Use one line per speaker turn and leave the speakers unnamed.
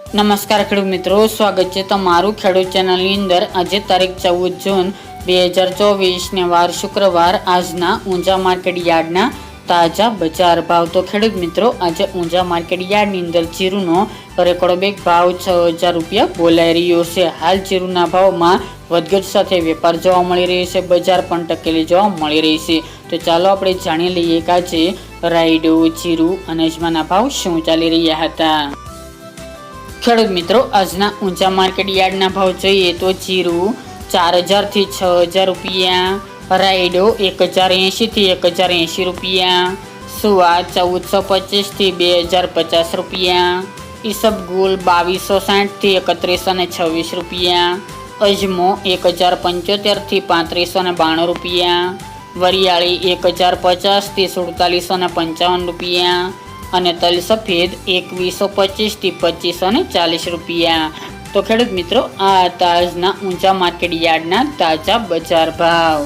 નમસ્કાર ખેડૂત મિત્રો, સ્વાગત છે તમારું ખેડૂત ચેનલની અંદર। આજે તારીખ 14 જૂન 2024 ને વાર શુક્રવાર। આજના ઊંઝા માર્કેટ યાર્ડના તાજા બજાર ભાવ। તો ખેડૂત મિત્રો, આજે ઊંઝા માર્કેટ યાર્ડની અંદર જીરુનો રેકોર્ડ બેગ ભાવ 6000 રૂપિયા બોલાઈ રહ્યો છે। હાલ જીરુના ભાવમાં વધઘટ સાથે વેપાર જોવા મળી રહ્યો છે, બજાર પણ ટકેલી જોવા મળી રહી છે। તો ચાલો આપણે જાણી લઈએ કે આજે રાયડો, જીરુ અને અજમાના ભાવ શું ચાલી રહ્યા હતા। ખેડૂત મિત્રો, આજના ઊંઝા માર્કેટ યાર્ડના ભાવ જોઈએ તો જીરુ 4000 થી 6000 રૂપિયા, રાયડો 1080 થી 1080 રૂપિયા, સુવા 1425 થી 2050 રૂપિયા, ઈસબગુલ 2260 થી 3126 રૂપિયા, અજમો 1075 થી 3592 રૂપિયા, વરિયાળી 1050 થી 4755 રૂપિયા અને તલ સફેદ 2125 થી 2540 રૂપિયા। તો ખેડૂત મિત્રો, આ આજના ઊંઝા માર્કેટ યાર્ડના તાજા બજાર ભાવ।